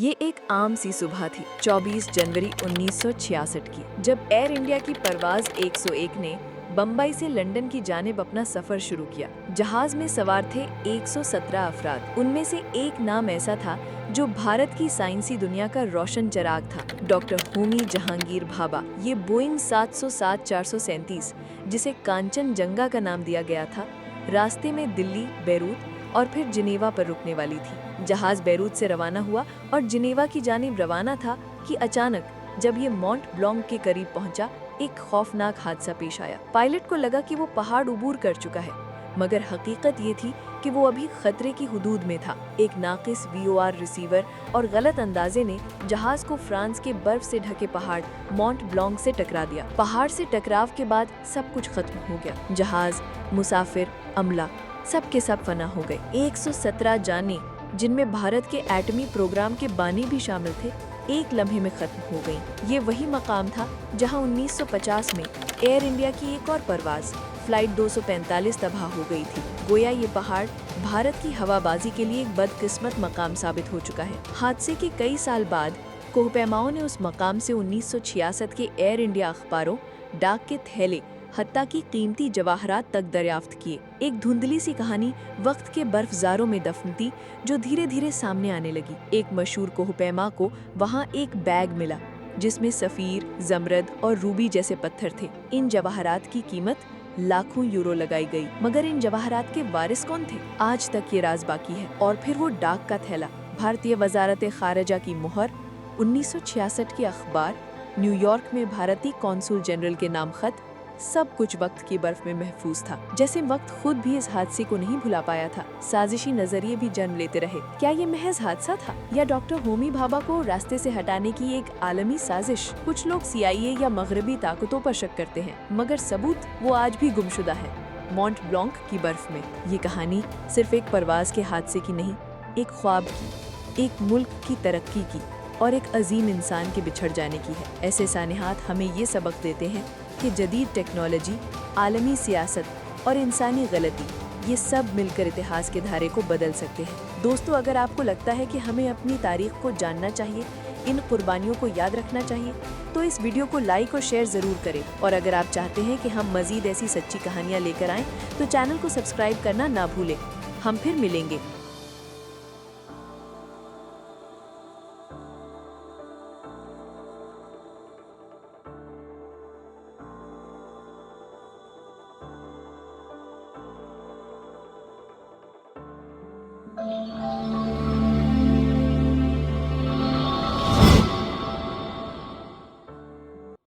ये एक आम सी सुबह थी 24 जनवरी 1966 की, जब एयर इंडिया की परवाज 101 ने बम्बई से लंदन की जानिब अपना सफर शुरू किया। जहाज में सवार थे 117 अफराद। उनमें से एक नाम ऐसा था जो भारत की साइंसी दुनिया का रोशन चिराग था, डॉक्टर होमी जहांगीर भाभा। ये बोइंग 707-437, जिसे कांचनजंगा का नाम दिया गया था, रास्ते में दिल्ली, बेरूत और फिर जिनेवा पर रुकने वाली थी। जहाज बेरूत से रवाना हुआ और जिनेवा की जानिब रवाना था कि अचानक जब ये मॉन्ट ब्लॉन्क के करीब पहुंचा, एक खौफनाक हादसा पेश आया। पायलट को लगा कि वो पहाड़ उबूर कर चुका है, मगर हकीकत ये थी कि वो अभी खतरे की हुदूद में था। एक नाकिस VOR रिसीवर और गलत अंदाजे ने जहाज को फ्रांस के बर्फ से ढके पहाड़ मॉन्ट ब्लॉन्क से टकरा दिया। पहाड़ से टकराव के बाद सब कुछ खत्म हो गया। जहाज, मुसाफिर, अमला सब के सब फना हो गए। 117 जाने, जिनमें भारत के एटमी प्रोग्राम के बानी भी शामिल थे, एक लम्हे में खत्म हो गईं। ये वही मकाम था जहां 1950 में एयर इंडिया की एक और परवाज फ्लाइट 245 तबाह हो गई थी। गोया ये पहाड़ भारत की हवाबाजी के लिए एक बदकिस्मत मकाम साबित हो चुका है। हादसे के कई साल बाद कोहपैमाओं ने उस मकाम से 1966 के एयर इंडिया अखबारों, डाक के थैले, हत्ता की कीमती जवाहरात तक दरियाफ्त किए। एक धुंधली सी कहानी वक्त के बर्फजारों में दफन थी, जो धीरे धीरे सामने आने लगी। एक मशहूर कोहपैमा को वहाँ एक बैग मिला जिसमें सफीर, जमरद और रूबी जैसे पत्थर थे। इन जवाहरात की कीमत लाखों यूरो लगाई गई, मगर इन जवाहरात के वारिस कौन थे, आज तक ये राज बाकी है। और फिर वो डाक का थैला, भारतीय वजारत खारजा की मुहर, 1966 की अखबार, न्यूयॉर्क में भारतीय कॉन्सुल जनरल के नाम खत, सब कुछ वक्त की बर्फ में महफूज था। जैसे वक्त खुद भी इस हादसे को नहीं भुला पाया था। साजिशी नजरिए भी जन्म लेते रहे। क्या ये महज हादसा था या डॉक्टर होमी भाभा को रास्ते से हटाने की एक आलमी साजिश? कुछ लोग CIA या मगरबी ताकतों पर शक करते हैं, मगर सबूत वो आज भी गुमशुदा है। मॉन्ट ब्लॉन्क की बर्फ में ये कहानी सिर्फ एक परवाज के हादसे की नहीं, एक ख्वाब की, एक मुल्क की तरक्की की और एक अजीम इंसान के बिछड़ जाने की है। ऐसे सानिहात हमें ये सबक देते हैं कि जदीद टेक्नोलॉजी, आलमी सियासत और इंसानी गलती, ये सब मिलकर इतिहास के धारे को बदल सकते हैं। दोस्तों, अगर आपको लगता है कि हमें अपनी तारीख को जानना चाहिए, इन कुर्बानियों को याद रखना चाहिए, तो इस वीडियो को लाइक और शेयर जरूर करें। और अगर आप चाहते हैं कि हम मजीद ऐसी सच्ची कहानियाँ लेकर आएं, तो चैनल को सब्सक्राइब करना ना भूलें। हम फिर मिलेंगे।